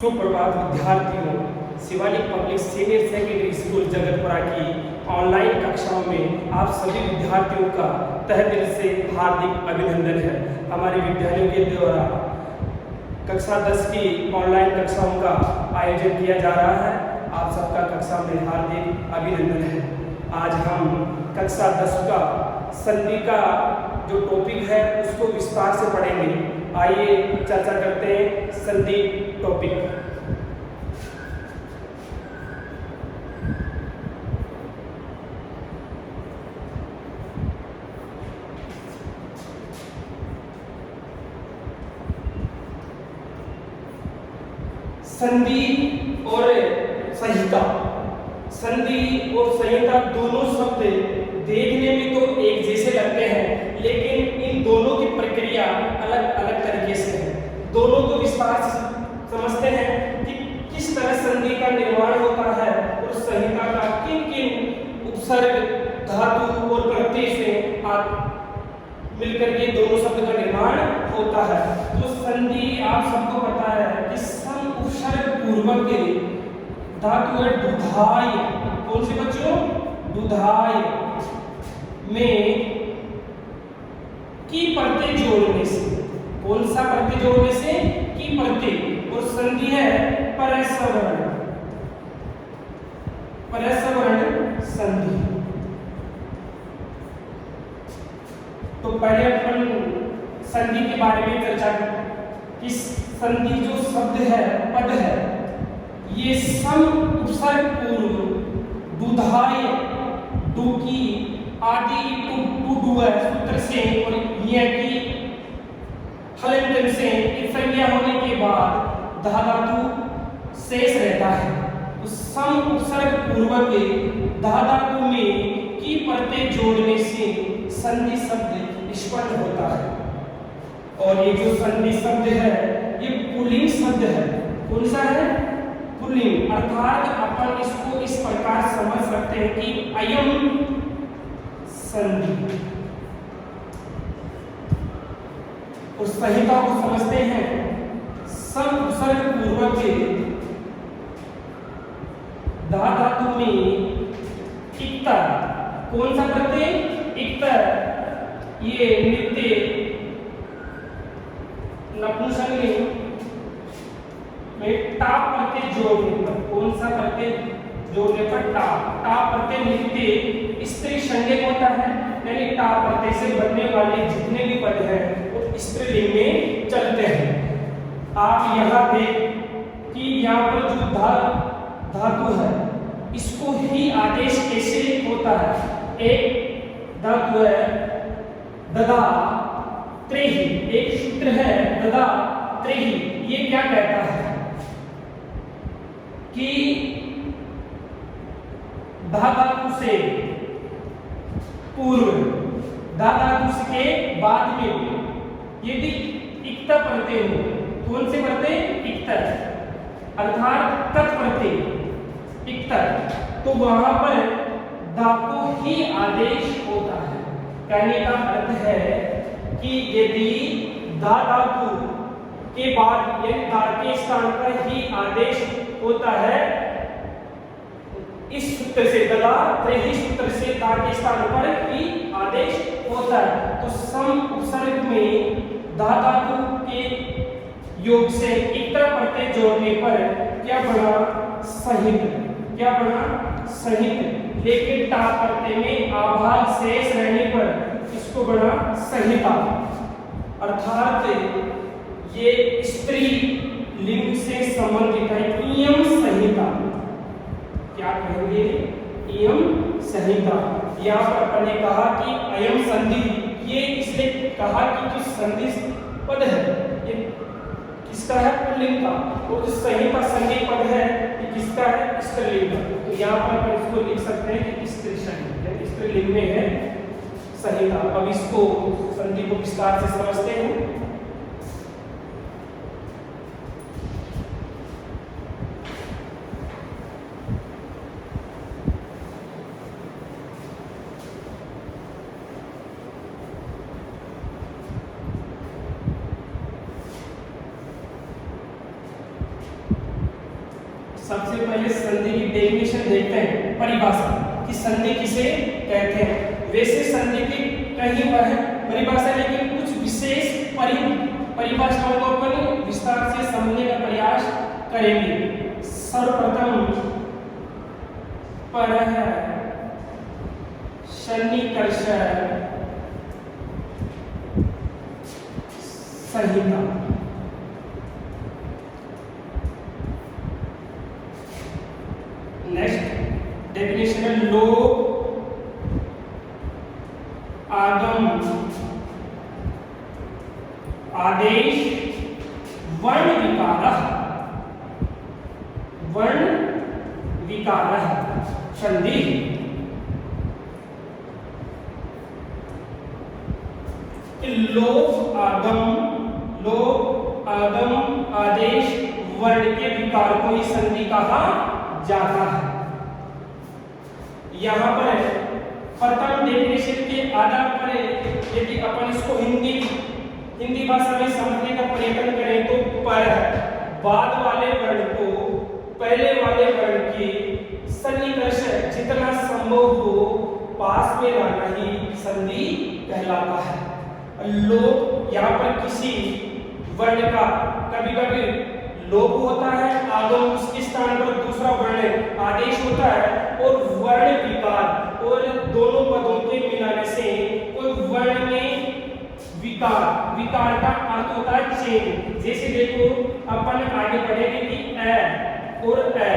सुप्रभात विद्यार्थियों, Shivalik public senior secondary school Jagatpura की ऑनलाइन कक्षाओं में आप सभी विद्यार्थियों का तहे दिल से हार्दिक अभिनंदन है। हमारे विद्यालयों के द्वारा कक्षा 10 की ऑनलाइन कक्षाओं का आयोजन किया जा रहा है। आप सबका कक्षा में हार्दिक अभिनंदन है। आज हम कक्षा 10 का संधि का जो टॉपिक है उसको विस्तार से पढ़ेंगे। आइए चर्चा करते हैं संधि टॉपिक। संधि और संहिता। संधि और संहिता दोनों शब्द देखने में तो एक जैसे लगते हैं, लेकिन इन दोनों की प्रक्रिया अलग अलग तरीके से है। दोनों को विस्तार से समझते हैं कि किस तरह संधि का निर्माण होता है और संहिता का किन किन उपसर्ग, धातु और प्रत्यय से मिलकर के दोनों शब्द का निर्माण होता है। तो संधि आप सबको पता है कि सम उपसर्ग पूर्वक के धातु है दुधाय। कौन से बच्चों? दुधाय में की प्रत्यय जोड़ने से। कौन सा प्रत्यय जोड़ने से? की प्रत्यय। और संधि है परसवर्ण। परसवर्ण संधि। तो पहले अपन संधि के बारे में चर्चा करें कि संधि जो शब्द है, पद है, ये सम उपसर्ग पूर्व दुधाय, डुकी आदि सूत्र से और ये की हलंत से संज्ञा होने के बाद धातु शेष रहता है। तो सम उपसर्ग पूर्वक धातु में की प्रत्यय जोड़ने से संधि शब्द निष्पन्न होता है। और ये जो संधि शब्द है ये पुल्लिंग शब्द है। कौन सा है? पुल्लिंग। अर्थात अपन इसको इस प्रकार समझ सकते हैं कि अयम संधि। और संहिता को समझते हैं सम उपसर्ग पूर्वक धातु में इक्तर। कौन सा प्रत्यय? इक्तर। ये नित्य नपुंसकलिंग में टा प्रत्यय जोड़ने पर। कौन सा प्रत्यय जोड़ने पर? टा। टा प्रत्यय नित्य स्त्री संज्ञक होता है, यानी टा प्रत्यय से बनने वाले जितने भी पद हैं वो स्त्रीलिंग में चलते हैं। आप यहाँ देख कि यहाँ पर जो धातु है इसको ही आदेश कैसे होता है? एक धातु है ददा त्रेहि, एक सूत्र है ददा त्रेहि। ये क्या कहता है कि धातु से पूर्व, धातु के बाद में यदि इक्ता प्रत्यय हो। कौन से प्रत्यय? इक्तर। अर्थात तत् प्रत्यय इक्तर, तो वहां पर धातु ही आदेश होता है। कहने का अर्थ है कि यदि धातु के बाद या धा के स्थान पर ही आदेश होता है, इस सूत्र से ददा त्रेहि सूत्र से धा के स्थान पर ही आदेश होता है। तो सम उपसर्ग में धातु के योग से इक्ता प्रत्यय जोड़ने पर क्या बना? सहित। क्या बना? सहित। लेकिन टा प्रत्यय में आभार शेष रहने पर इसको बना संहिता। अर्थात ये स्त्री लिंग से संबंधित है। इयम संहिता। क्या कहेंगे? इयम संहिता। यहाँ पर अपन ने कहा कि अयम संधि, ये इसलिए कहा कि जो संधि पद है ये किसका है? पुल्लिंग का। और जो संहिता संज्ञा पद है ये किसका है? स्त्रीलिंग का। तो यहाँ पर अपन इसको लिख सकते हैं कि स्त्री संज्ञा, स्त्रीलिंग में है संहिता। अब इसको संधि को विस्तार से समझते हैं। सबसे पहले संधि की डेफिनेशन देखते हैं, परिभाषा कि संधि किसे कहते हैं। वैसे संधि की कई परिभाषा, लेकिन कुछ विशेष परिभाषाओं को अपन विस्तार से समझने का प्रयास करेंगे। सर्वप्रथम परः सन्निकर्ष संहिता। नेक्स्ट डेफिनेशन है लोक आगम आदेश वर्ण विकारः संधि। लोक आगम आदेश वर्ण के विकार को ही संधि कहा जाता है। यहाँ पर प्रथम डेफिनेशन के आधार पर यदि अपन इसको हिंदी भाषा में समझने का प्रयत्न करें तो पर बाद वाले वर्ण को पहले वाले वर्ण के सन्निकर्ष जितना संभव हो पास में लाना ही संधि कहलाता है। लोक यहाँ पर किसी वर्ण का कभी कभी लोप होता है, आगम उसके स्थान पर दूसरा वर्ण आदेश होता है, और वर्ण विकार और दोनों पदों के मिलाने से कोई वर्ण में विकार का अर्थ होता है चेंज। जैसे देखो अपन आगे बढ़ेंगे कि अ और अ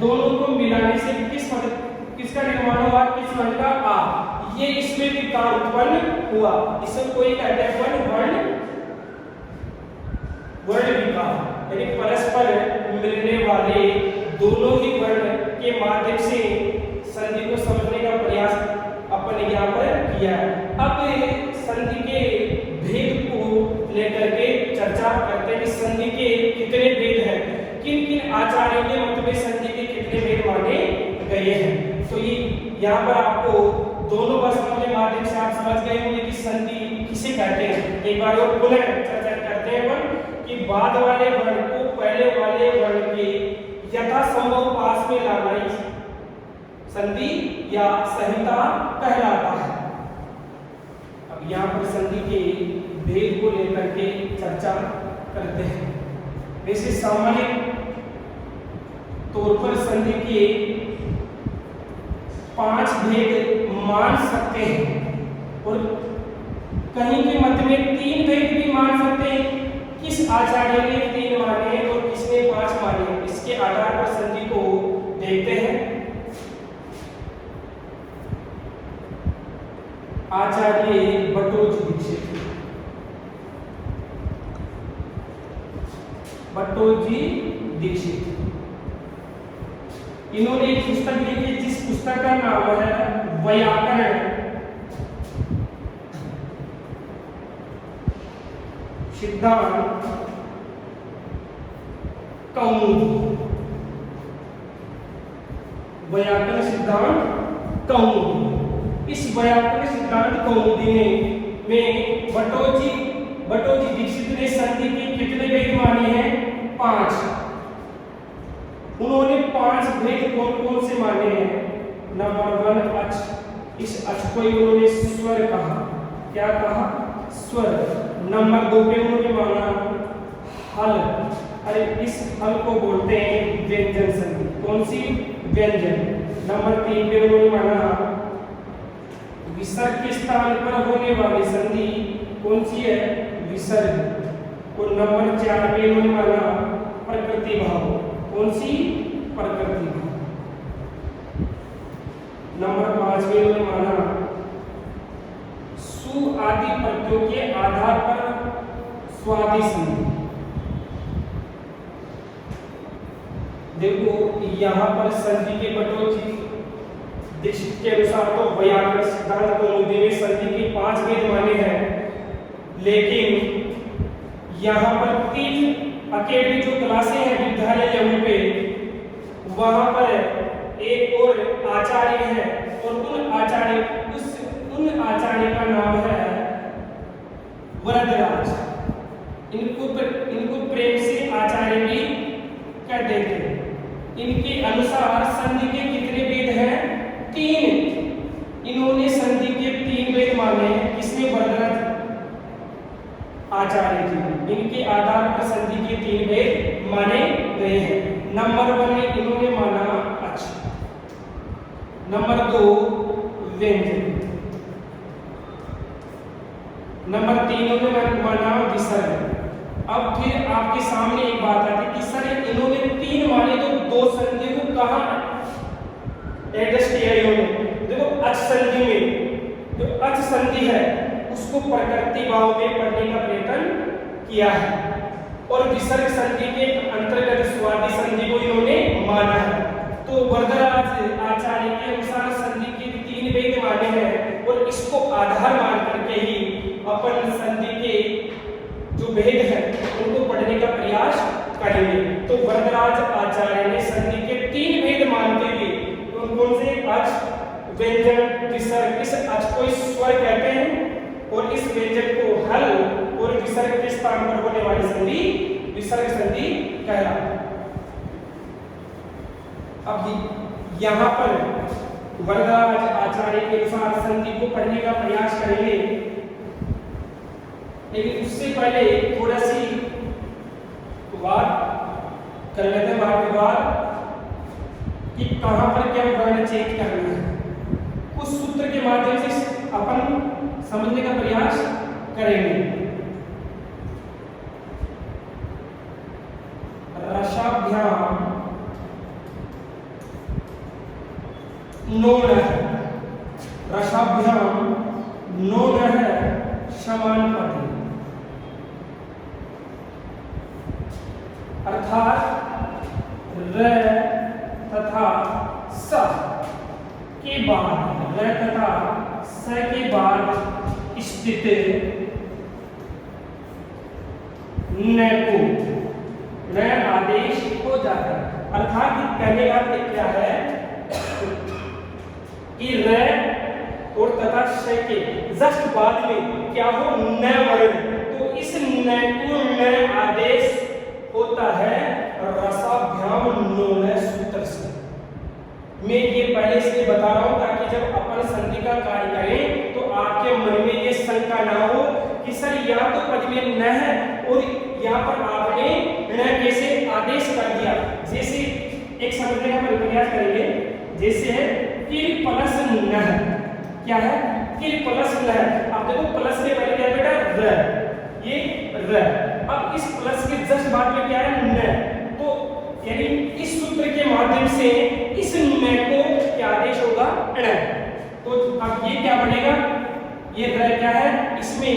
दोनों को मिलाने से किसका निर्माण हुआ, किस वर्ण का आ, ये इसमें विकार उत्पन्न हुआ। इसे कोई कहते हैं वर्ण विकार, यानी परस्पर मिलने वाले दोनों ही वर्ण के माध्यम से संधि को समझने का प्रयास अपन यहाँ पर किया है। अब संधि के भेद को लेकर के चर्चा करते हैं कि संधि के कितने भेद हैं, किन किन आचार्यों के मत में संधि के कितने भेद माने गए हैं। तो ये यहाँ पर आपको दोनों वचनों के माध्यम से आप समझ गए होंगे कि संधि किसे कहते हैं। एक बार और पुनः चर्चा करते हैं अपन कि बाद वाले वर्ण को पहले वाले वर्ण के यथासंभव पास में लाना ही संधि या संहिता कहलाता है। अब यहाँ पर संधि के भेद को लेकर के चर्चा करते हैं। वैसे सामान्य तौर पर संधि के 5 भेद मान सकते हैं और कहीं के मत में 3 भेद भी मान सकते हैं। किस आचार्य ने 3 माने और किसने 5 माने, इसके आधार पर संधि को देखते हैं। आचार्य भट्टोजी दीक्षित, इन्होंने एक पुस्तक लिखी जिस पुस्तक का नाम है व्याकरण सिद्धांत कौमुदी। व्याकरण सिद्धांत कौमुदी, इस व्याकरण सिद्धांत कौमुदी में भट्टोजी दीक्षित ने संधि के कितने भेद माने हैं? 5। उन्होंने 5 भेद कौन कौन से माने हैं? नंबर 1 अच, इस अच को उन्होंने स्वर कहा। क्या कहा? स्वर। नंबर 2 पे उन्होंने माना हल, अरे इस हल को बोलते हैं व्यंजन संधि। कौन सी? व्यंजन। नंबर 3 पे उन्होंने माना विसर्ग के स्थान पर होने वाली संधि। कौन सी है? विसर्ग। और नंबर 4 पे उन्होंने माना प्रकृति भाव। कौन सी? प्रकृति भाव। नंबर 5 में उन्होंने माना सु आदि प्रत्ययों के आधार पर स्वादि संधि। देखो यहाँ पर संधि के भट्टोजी दीक्षित के अनुसार तो व्याकरण सिद्धांत कौमुदी में संधि के 5 भेद माने हैं, लेकिन यहाँ पर 3 अकेडमी जो क्लासें हैं विद्यालय लेवल पे, वहां पर एक और आचार्य है और उन आचार्य का नाम है वरदराज। इनको प्रेम से आचार्य भी कह देते हैं। इनके नंबर 2 व्यंजन। नंबर 3 में मैं माना विसर्ग। अब फिर आपके सामने एक बात आती है कि सर इन्होंने 3 माने तो 2 संधि को कहां एडजस्ट किया इन्होंने? देखो अच संधि में जो अच संधि है उसको प्रकृति भाव में पढ़ने का प्रयत्न किया है और विसर्ग संधि के अंतर्गत स्वादि संधि को इन्होंने माना है। तो वरदराज आचार्य के अनुसार संधि के 3 भेद माने हैं और इसको आधार मान करके ही अपन संधि के जो भेद है उनको पढ़ने का प्रयास करेंगे। तो वरदराज आचार्य ने संधि के 3 भेद मानते हुए कौन से अच, व्यंजन, विसर्ग, इस अच को स्वर कहते हैं और इस व्यंजन को हल और विसर्ग के स्थान पर होने वाली संधि विसर्ग संधि कहलाती है। अब यहाँ पर वरदराज आचार्य के अनुसार संधि को पढ़ने का प्रयास करेंगे, लेकिन उससे पहले थोड़ा सी बात कर लेते हैं वाद विवाद कि कहां पर क्या वर्ण चेंज करना है। उस सूत्र के माध्यम से अपन समझने का प्रयास करेंगे। रसाभ्याम नोन है, रसाभ्याम नोन है समान पद, अर्थात र तथा स के बाद, र तथा स के बाद स्थित न को न आदेश हो जाता है। अर्थात पहले बात क्या है कि र और तथा स के जस्ट बाद में क्या हो न वर्ण, तो इस न को न आदेश होता है रसाभ्याम नोन सूत्र से। मैं ये पहले से बता रहा हूं ताकि जब अपन संधि का कार्य करें तो आपके मन में ये शंका ना हो कि सर यहाँ तो पद में न है और यहाँ पर आपने न कैसे आदेश कर दिया। जैसे एक समझने का प्रयास करेंगे, जैसे है किल प्लस न है, क्या है किल प्लस न है। आप देखो प्लस के पहले क्या बेटा र, ये र। अब इस प्लस के जस्ट बाद में क्या है न, तो यानी इस सूत्र के माध्यम से इस न को क्या आदेश होगा न। तो अब ये क्या बनेगा, ये र क्या है, इसमें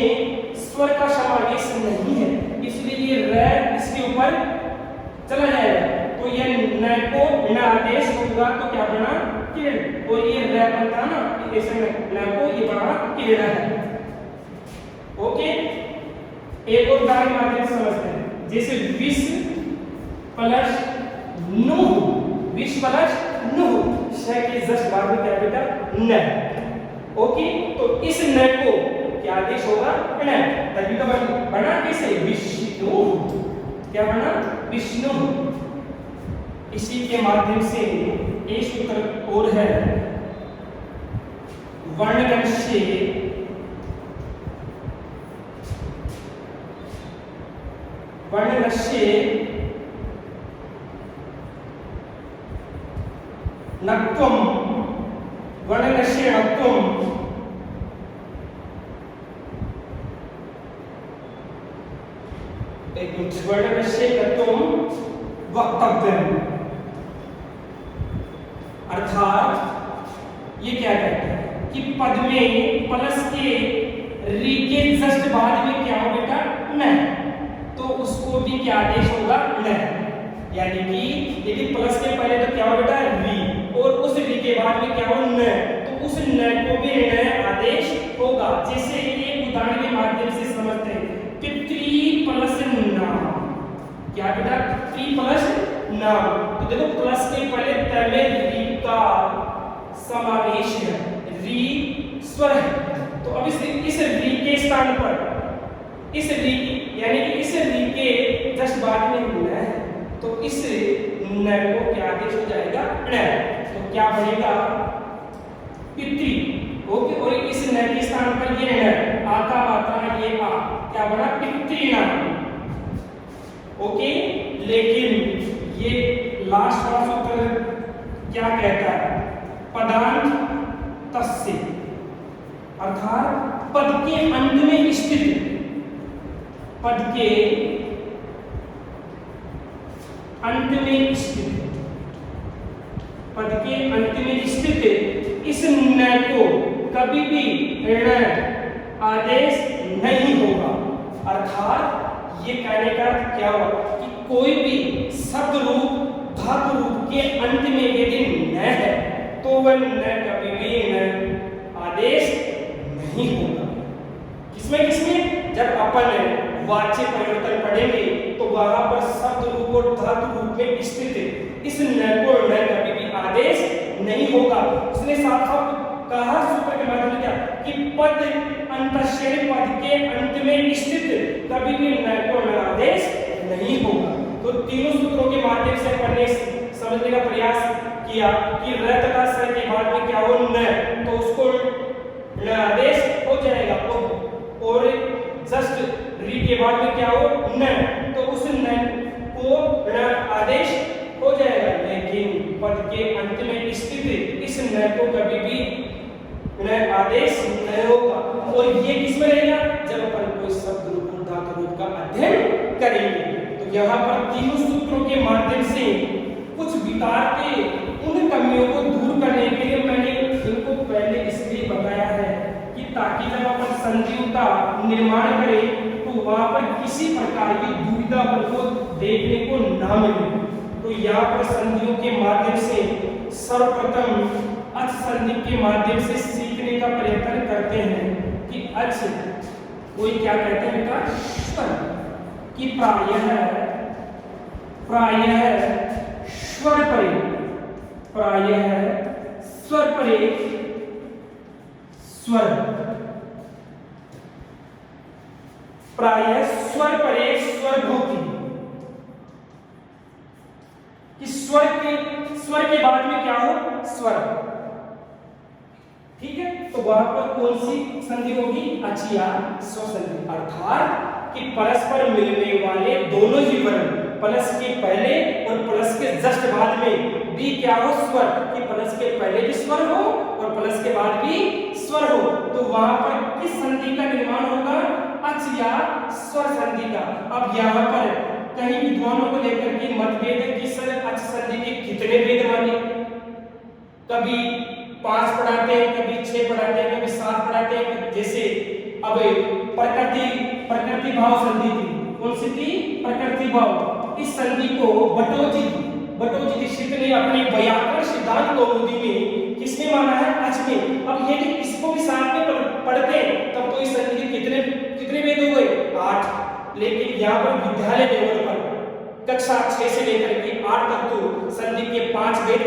स्वर का समावेश नहीं है इसलिए ये र इसके ऊपर चला जाएगा, तो ये न को न आदेश होगा तो क्या बना किरण, और ये र बनता ना ऐसे न को ये बना किरण है। ओके, एक और उदाहरण माध्यम से समझते हैं, जैसे विष प्लस नु, विष प्लस नु, श के जस्ट बाद में क्या बेटा न। ओके, तो इस न को क्या आदेश होगा न, तभी तो बना कैसे विष्णु, क्या बना विष्णु। इसी के माध्यम से एक सूत्र और है वर्णनस्य नक्त्वम, वर्णनस्य नक्त्वम एक मिनट, वर्णनस्य नक्त्वम वक्तव्यम, अर्थात ये क्या कहते हैं कि पद में प्लस के री के जस्ट बाद में क्या हो बेटा न, तो उसको भी क्या आदेश होगा न। यानी कि यदि प्लस के पहले तो क्या हो बेटा री और उस री के बाद में क्या हो न, तो उस न को भी न आदेश होगा। जैसे एक उदाहरण के माध्यम से समझते हैं, पितृ प्लस नाम, क्या बेटा पितृ प्लस नाम, तो देखो प्लस के पहले पहले री का समावेश है, री स्वर है, तो अब इस री के स्थान पर इस री यानी कि इस री के जस्ट बाद में न है, तो इस न को क्या आदेश हो जाएगा न, तो क्या बनेगा पितृ। ओके, और इस न के स्थान पर ये न, आ का मात्रा ये आ, क्या बना पितृ नाम। ओके, लेकिन ये लास्ट वाला सूत्र क्या कहता है, पदांत अर्थात पद के अंत में स्थित, पद के अंत में स्थित, पद के अंत में स्थित इस न को कभी भी ऋण आदेश नहीं होगा। अर्थात ये कहने का क्या हुआ कि कोई भी शब्द रूप धातु रूप के अंत में यदि न है तो वह न कभी भी न आदेश नहीं होगा। किसमें जब अपन वाच्य परिवर्तन पढ़ेंगे तो वहां पर शब्द रूप और धातु रूप में स्थित इस न को न कभी भी आदेश नहीं होगा। उसने साफ साफ कहा सूत्र के माध्यम से क्या कि पद अंतःक्षेण पद के अंत में स्थित कभी भी न को न आदेश नहीं होगा। तो तीनों सूत्रों के माध्यम से अपन ने समझने का प्रयास किया कि र तथा स के बाद में क्या हो न, तो उसको न आदेश हो जाएगा और जस्ट री के बाद में क्या हो न, तो उस न को न आदेश हो जाएगा। लेकिन पद के अंत में स्थित इस न को कभी भी न आदेश नहीं होगा। और ये किसमें रहेगा? जब अपन कोई शब्द रूप और धातु रूप का अध्ययन करेंगे। तो यहाँ पर तीनों सूत्रों के माध्यम से कुछ विकार के उन कमियों को दूर करने के लिए मैंने इनको पहले इसलिए बताया है कि ताकि जब अपन संधियों का निर्माण करें तो वहां पर किसी प्रकार की दुविधा अपन को देखने को ना मिले। तो यहाँ पर संधियों के माध्यम से सर्वप्रथम अच संधि के माध्यम से सीखने का प्रयत्न करते हैं कि अच कोई क्या कहते हैं बेटा स्वर कि प्रायः स्वर परे, प्रायः स्वर परे स्वर, प्रायः स्वर परे स्वर भूति कि स्वर के बाद में क्या हो स्वर। ठीक है, तो वहां पर कौन सी संधि होगी? अचिया स्व संधि। अर्थात कि परस्पर मिलने वाले दोनों ही वर्ण प्लस के पहले और प्लस के जस्ट बाद में भी क्या हो स्वर, कि प्लस के पहले भी स्वर हो और प्लस के बाद भी स्वर हो। तो वहां पर किस संधि का निर्माण होगा? अच या स्वर संधि का। अब यहाँ पर कई विद्वानों को लेकर के मतभेद है कि सर अच संधि के कितने भेद माने, कभी 5 पढ़ाते हैं, कभी 6 पढ़ाते हैं, कभी 7 पढ़ाते हैं। जैसे अब प्रकृति भाव संधि थी, कौन सी थी? प्रकृति भाव। इस संधि को बटोजी दीक्षित ने अपने व्याकरण सिद्धांत कौमुदी में किसने माना है? अच में। अब यदि इसको भी साथ में पढ़ते हैं तब तो इस संधि के कितने भेद हो गए? 8। लेकिन यहाँ पर विद्यालय लेवल पर कक्षा 6 से लेकर के 8 तक तो संधि के 5 भेद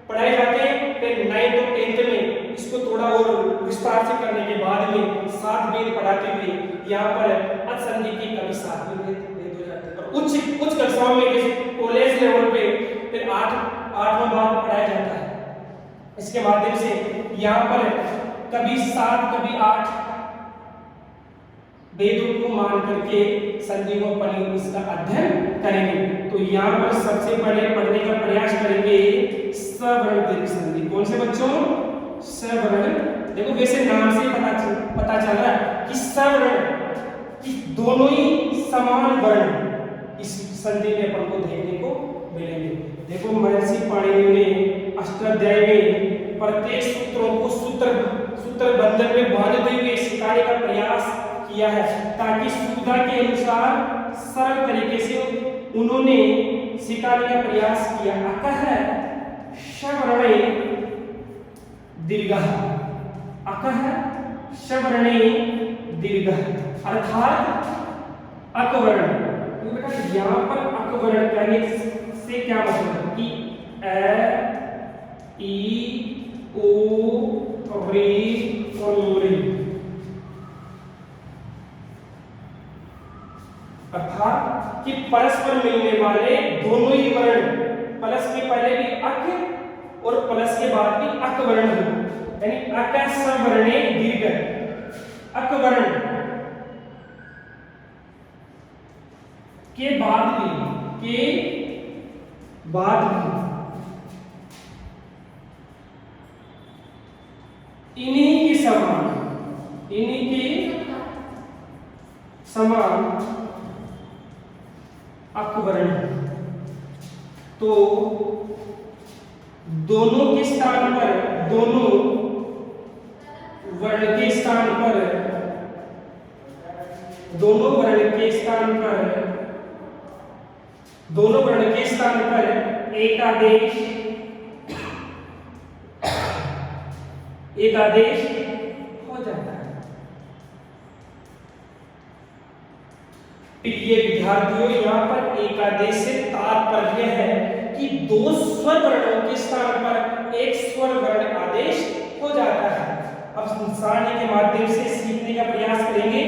पढ़ाए जाते हैं। फिर 9th और 10th में इसको थोड़ा और विस्तार से करने के बाद में 7 भेद पढ़ाते हुए यहाँ पर अच संधि के कभी 7 भेद हो जाते हैं। और उच्च कक्षाओं में जैसे कॉलेज लेवल पे फिर 8वां भाग पढ़ाया जाता है। इसके माध्यम से यहाँ पर कभी 7 कभी 8 वेदों को मान करके संधियों पर इसका अध्ययन करेंगे। तो यहाँ पर सबसे पहले पढ़ने का प्रयास करेंगे सवर्ण दीर्घ संधि। कौन से बच्चों? सवर्ण। देखो वैसे नाम से पता चल रहा है कि सवर्ण कि दोनों ही समान वर्ण इस संधि में अपन को देखने को मिलेंगे। देखो महर्षि पाणिनि ने अष्टाध्याय में प्रत्येक सूत्रों को सूत्र बंधन में बांधते हुए सिखाने का प्रयास किया है ताकि सुविधा के अनुसार सरल तरीके से उन्होंने सिखाने का प्रयास किया। अकः शवर्णे दीर्घः, अकः शवर्णे दीर्घः अर्थात अकवर्ण। बेटा यहाँ पर अकवर्ण कहने से क्या मतलब कि ए ई ओ रे और रे, अर्थात कि परस्पर मिलने वाले दोनों ही वर्ण प्लस के पहले भी अक और प्लस के बाद भी अक वर्ण हो, यानी अक सवर्णे दीर्घ अक वर्ण के बाद भी इन्हीं के समान इन्हीं के समान अकवर्ण है। तो दोनों के स्थान पर, दोनों वर्ण के स्थान पर, दोनों वर्ण के स्थान पर, दोनों वर्ण के स्थान पर एक आदेश हो जाता है। प्रिय विद्यार्थियों, यहाँ पर एक आदेश से तात्पर्य है कि दो स्वर वर्णों के स्थान पर एक स्वर वर्ण आदेश हो जाता है। अब सारणी के माध्यम से सीखने का प्रयास करेंगे।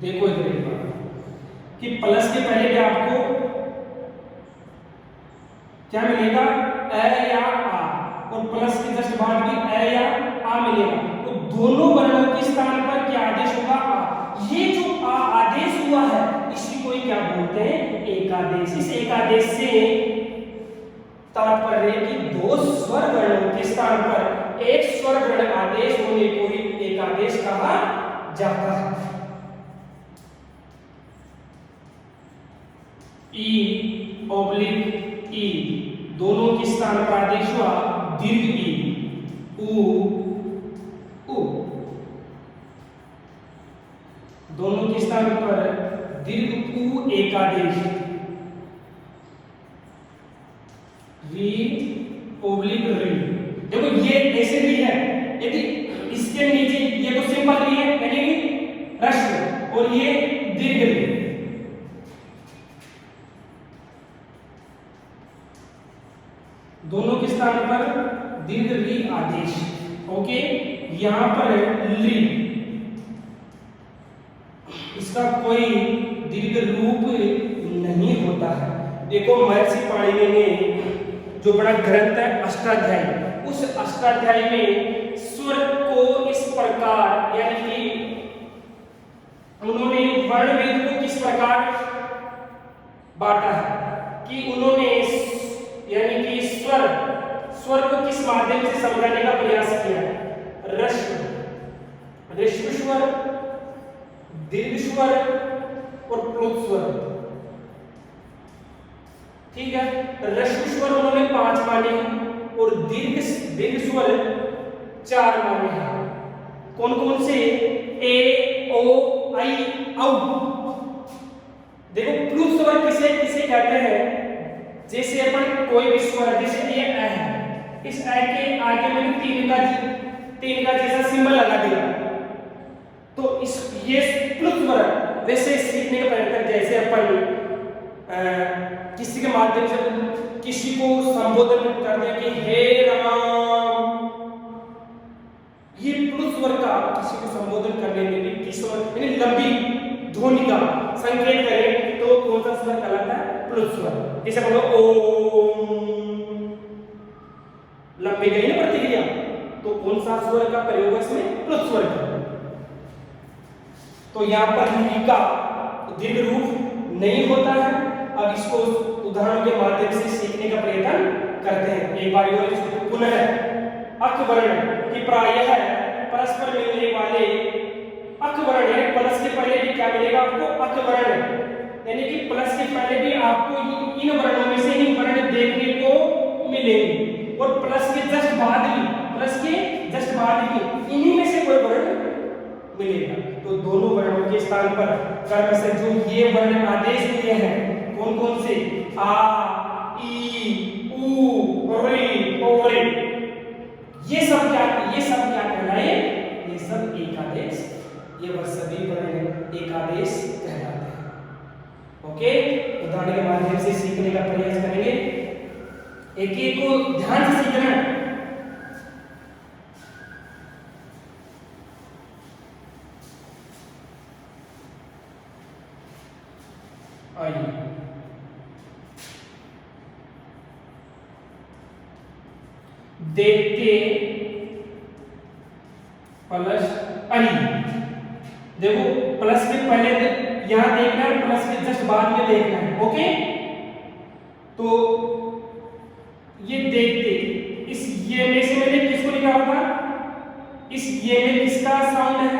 देखो इधर एक बात कि प्लस के पहले भी आपको क्या मिलेगा, अ या आ, और प्लस के जस्ट बाद भी अ या आ मिलेगा। तो दोनों वर्णों के स्थान पर क्या आदेश होगा, आ। ये जो आ आदेश हुआ है इसी को क्या बोलते हैं, एक आदेश। इस एक आदेश से तात्पर्य है कि दो स्वर वर्णों के स्थान पर एक स्वर वर्ण आदेश होने को ही एक आदेश कहा जाता है। ई ऑब्लिक ई, दोनों के स्थान पर आदेश हुआ दीर्घ ई, उ उ, दोनों के स्थान पर दीर्घ उ एक आदेश, री ऑब्लिक री। देखो ये ऐसे भी है, यदि इसके नीचे ये तो सिंपल री है यानी ह्रस्व, और ये दीर्घ री, दोनों के स्थान पर दीर्घ री आदेश। ओके, यहां पर ली, इसका कोई दीर्घ रूप नहीं होता है। देखो महर्षि पाणिनि ने जो बड़ा ग्रंथ है अष्टाध्यायी, उस अष्टाध्यायी में स्वर को इस प्रकार, यानी कि उन्होंने वर्णभेद को किस प्रकार बांटा है कि उन्होंने यानी कि स्वर को किस माध्यम से समझाने का प्रयास किया, ऋष्व स्वर, दीर्घ स्वर और प्लुत स्वर। ठीक है, ऋष्व स्वर उन्होंने 5 माने हैं और दीर्घ स्वर 4 माने हैं। कौन कौन से, ए ओ आई औ। देखो प्लुत स्वर किसे किसे कहते हैं, जैसे अपन कोई भी स्वर, जैसे ये अ है, इस अ के आगे मैंने तीन का जैसा सिंबल लगा दिया, तो इस ये प्लुत स्वर। वैसे सीखने का प्रयत्न कर, जैसे अपन किसी के माध्यम से किसी को संबोधन करते हैं कि हे राम, ये प्लुत स्वर का किसी को संबोधन करने में भी किस स्वर यानी लंबी ध्वनि का संकेत करें तो कौन सा स्वर कहलाता है, प्लुत स्वर। जैसे बोलो ओम, लंबी गई ना प्रतिक्रिया, तो कौन सा स्वर का प्रयोग है इसमें, प्लुत स्वर का। तो यहाँ पर ली का दीर्घ रूप नहीं होता है। अब इसको उदाहरण के माध्यम से सीखने का प्रयत्न करते हैं। एक बार और पुनः अकवर्ण की प्रायः परस्पर मिलने वाले अकवर्ण है, प्लस के पहले भी क्या मिलेगा आपको, अकवर्ण, यानी कि प्लस के पहले भी आपको इन वर्णों में से ही वर्ण देखने को मिलेंगे, और प्लस के जस्ट बाद भी, प्लस के जस्ट बाद भी इन्हीं में से कोई वर्ण मिलेगा। तो दोनों वर्णों के स्थान पर कर्म से जो ये वर्ण आदेश दिए हैं, कौन कौन से, आ, ई, उ, री, ओ, रे, ये सब क्या कहलाए, ये सब एक आदेश, ये वह सभी वर्ण एक आदेश कहलाते हैं। ओके, उदाहरण के माध्यम से सीखने का प्रयास करेंगे, एक एक को ध्यान से सीखना है। आइए, देखते प्लस अली। देखो प्लस के पहले यहाँ देखना है, प्लस के जस्ट बाद में देखना है। ओके, तो ये देखते इस ये में से मैंने किसको निकाला था, इस ये में किसका साउंड है,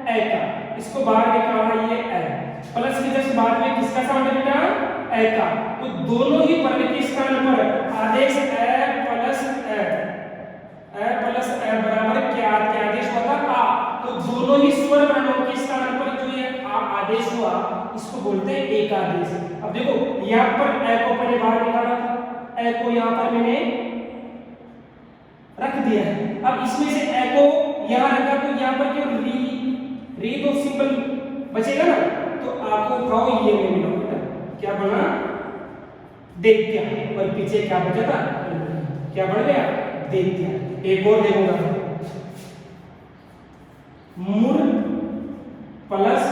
ए का, इसको बाहर निकाला ये ए, प्लस के जस्ट बाद में किसका साउंड है बेटा, ए का। तो दोनों ही वर्ण के स्थान पर आदेश ए प्लस ए बराबर क्या आदेश होता आ, तो दोनों ही स्वर वर्णों के स्थान पर जो ये आदेश हुआ इसको बोलते हैं एक आदेश। अब देखो यहाँ पर ए को अपने बाहर निकाला था, ए को यहाँ पर मैंने रख दिया है। अब इसमें से ए को यहाँ रखा तो यहाँ पर क्यों री तो सिंपल बचेगा ना, तो आपको उठाओ ये में मिला बेटा, क्या बना दैत्य, और पीछे क्या बचा था, क्या बन गया दैत्य। एक और देखूंगा, मुर प्लस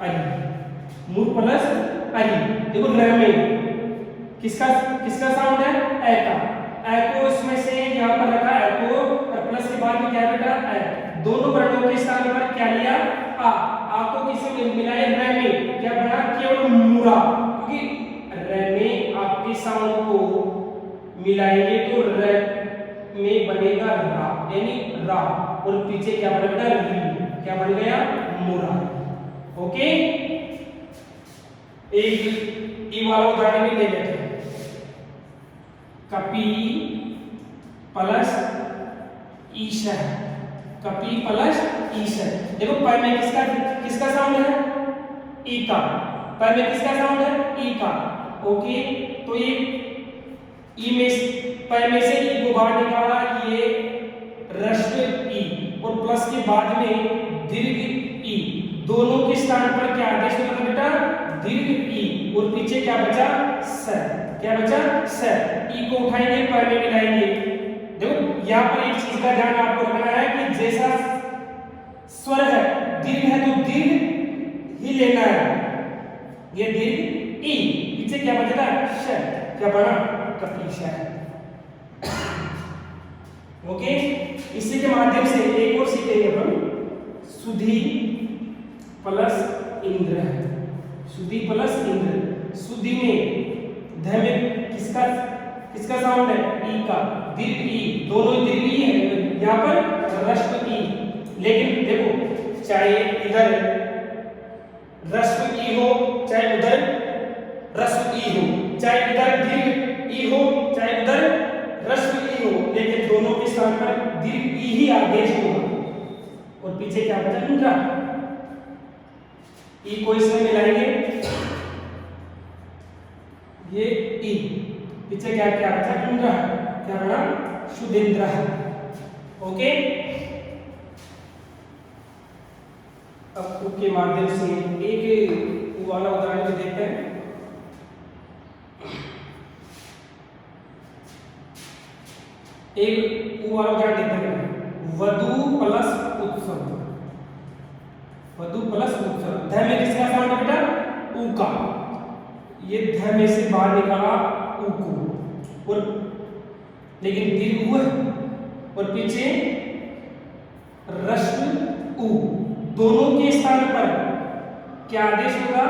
अरि, मुर प्लस अरि, देखो र में किसका साउंड है, ए का, ए को इसमें से यहाँ पर रखा ए को, और प्लस के बाद में क्या बेटा ए, दोनों वर्णों के स्थान पर क्या लिया आ को किसे मिलाए र में, क्या बना केवल मुरा, क्योंकि र में आपके साउंड को मिलाएंगे तो र में बनेगा रा, यानी रा, और पीछे क्या बनेगा री, क्या बन गया मुरा। ओके, एक ई वाला उदाहरण भी ले लेते हैं, कपि प्लस ईशर, कपि प्लस ईशर। देखो पर में किसका साउंड है, ई का, पर में किसका साउंड है, ई का। ओके, तो ये ई में पर में से ई को बाहर निकाला, ये ह्रस्व ई, और प्लस के बाद में दीर्घ ई, दोनों के स्थान पर क्या आदेश होगा बेटा, दीर्घ ई, और पीछे क्या बचा स, क्या बचा स, ई को उठाएंगे पर में मिलाएंगे। देखो यहाँ पर एक चीज का ध्यान आपको रखना है कि जैसा स्वर है दीर्घ है तो दीर्घ ही लेना है, ये दीर्घ ई, पीछे क्या बचता श, क्या बना कपीशा। ओके, इसी के माध्यम से एक और सीखेंगे अपन, सुधी प्लस इंद्र, सुधी प्लस इंद्र। सुधी में ध में किसका साउंड है, ई का, दीर्घ ई, दोनों दीर्घ ई है, यहाँ पर ह्रस्व ई, लेकिन देखो चाहे इधर ह्रस्व ई हो, चाहे उधर ह्रस्व ई हो, चाहे इधर दीर्घ ई हो, चाहे उधर ह्रस्व ई हो, लेकिन दोनों के स्थान पर दीर्घ ई ही आदेश होगा, और पीछे क्या बचा इंद्रा, ई को इसमें मिलाएंगे, ये ई, पीछे क्या क्या बचा इंद्रा, क्या बना शुद्धेंद्र। ओके, अब उसके माध्यम से एक वाला उदाहरण देखते हैं, एक वाला उदाहरण देखते हैं, वधु प्लस उत्सव, वधु प्लस उत्सव। ध में किसका साउंड है बेटा, ऊ का, ये ध में से बाहर निकाला ऊ को, और लेकिन दीर्घ ऊ है, और पीछे ह्रस्व ऊ, दोनों के स्थान पर क्या आदेश होगा,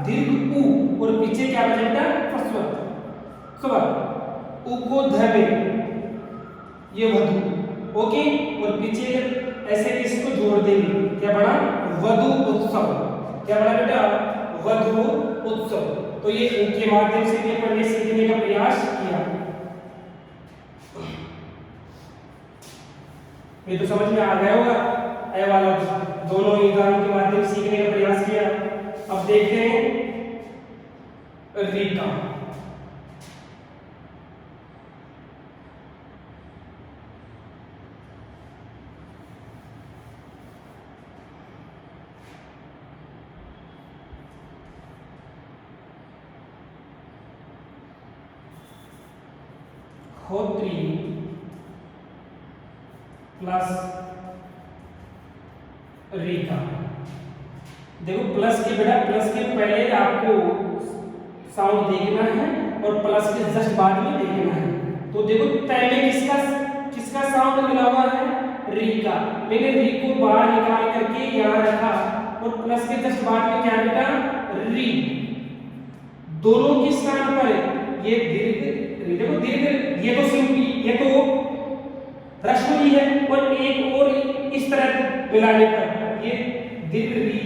दीर्घ ऊ, और पीछे क्या बचेगा ह्रस्व स्वर, ऊ को ध में, ये वधु। ओके, और पीछे ऐसे इसको जोड़ देंगे, क्या बना वधु उत्सव, क्या बना बेटा वधु उत्सव। तो ये उनके माध्यम से भी अपन ये सीखने का प्रयास किया, ये तो समझ में आ गया होगा, ए वाला दोनों उदाहरणों के माध्यम से सीखने का प्रयास किया। अब देखते हैं रीका, होत्री प्लस रीका। देखो प्लस के बेटा, प्लस के पहले आपको साउंड देखना है और प्लस के जस्ट बाद में देखना है। तो देखो पहले किसका साउंड मिला हुआ है, री का। मैंने री को बाहर निकाल करके यहाँ रखा और प्लस के जस्ट बाद में क्या बेटा री। दोनों के स्थान पर ये दीर्घ, देखो दीर्घ, ये तो सिंपली ये तो ह्रस्व ही है और एक और इस तरह मिलाने पर ये दीर्घ री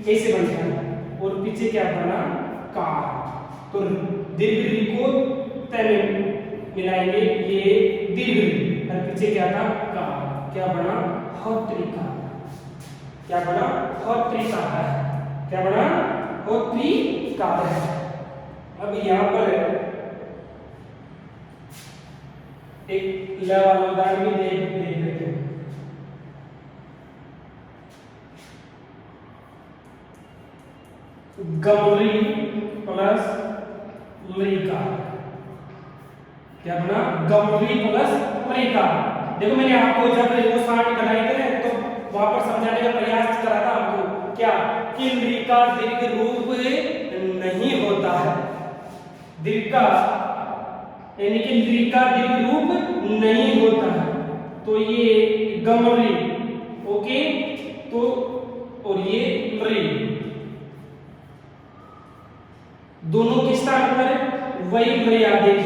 कैसे बनता है और पीछे क्या बना का। तो दीर्घ री को तय मिलाएंगे ये दीर्घ री और पीछे क्या था का, क्या बना होत्रिका। क्या बना होत्रिका है, क्या बना होत्रिका है। अब यहाँ पर एक ल वाला उदाहरण भी देख लेते हैं। गमरी प्लस मृका, क्या बना गमरी प्लस मृका। देखो मैंने आपको जब वो सारणी बनाई थी तो वहां पर समझाने का प्रयास करा था आपको क्या कि मृका दीर्घ रूप नहीं होता है। दीर्घ का यानी कि मृका दीर्घ रूप नहीं होता है। तो ये गमरी ओके, तो और ये मृ दोनों के स्थान पर वही मृ आदेश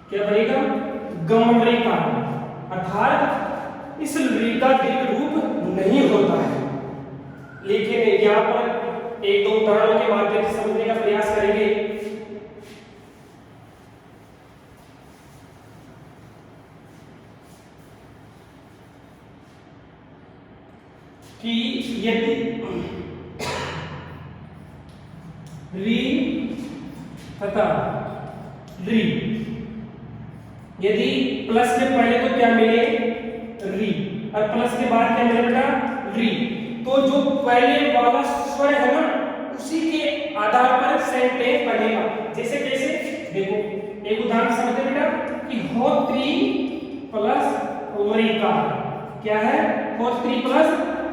क्या बनेगा गमृका, अर्थात इस मृ का दीर्घ रूप नहीं होता है। लेकिन यहाँ पर एक दो उदाहरणों के माध्यम से समझने का प्रयास करेंगे कि यदि री तथा री, यदि प्लस के पहले तो क्या मिले री और प्लस के बाद क्या मिले बेटा री, तो जो पहले वाला स्वर है ना उसी के आधार पर सेंटेंस बनेगा। जैसे कैसे देखो एक उदाहरण समझते बेटा कि होत्री प्लस मृका, क्या है होत्री प्लस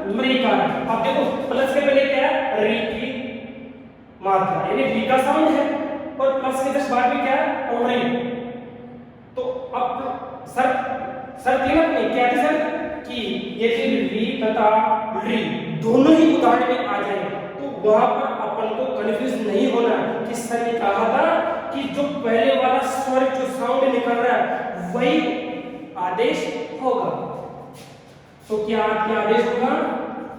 मृका। अब देखो प्लस के पहले क्या है री की मात्रा यानी री का साउंड है और प्लस के जस्ट बाद में क्या है मृ। तो अब सर तीन अपने क्या है सर कि यदि री तथा री दोनों ही उदाहरण में आ जाए तो वहां पर अपन को कंफ्यूज नहीं होना कि सर ने कहा था कि जो पहले वाला स्वर जो साउंड निकल रहा है वही आदेश होगा। तो क्या आदेश होगा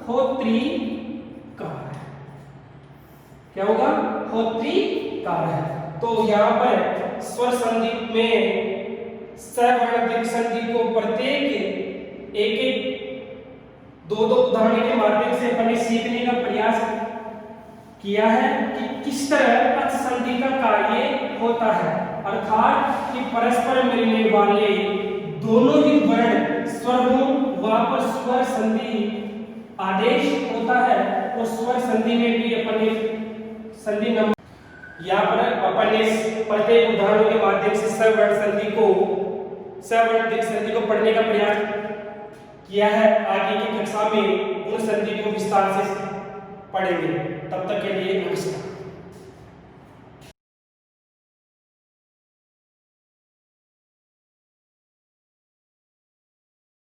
होत्रिकार, क्या होगा होत्रिकार है। तो यहाँ पर स्वर संधि में सवर्ण दीर्घ संधि को प्रत्येक एक एक दो दो उदाहरण के माध्यम से अपने सीखने का प्रयास किया है कि किस तरह अच संधि का कार्य होता है, अर्थात कि परस्पर मिलने वाले दोनों ही वर्ण स्वर हो वहां पर स्वर संधि आदेश होता है और स्वर संधि में भी अपने संधि नंबर यहाँ पर अपन ने प्रत्येक उदाहरणों के माध्यम से सवर्ण संधि को सवर्ण दीर्घ संधि को पढ़ने का प्रयास किया है। आगे की कक्षा में उन संधि को विस्तार से पढ़ेंगे। तब तक के लिए नमस्कार।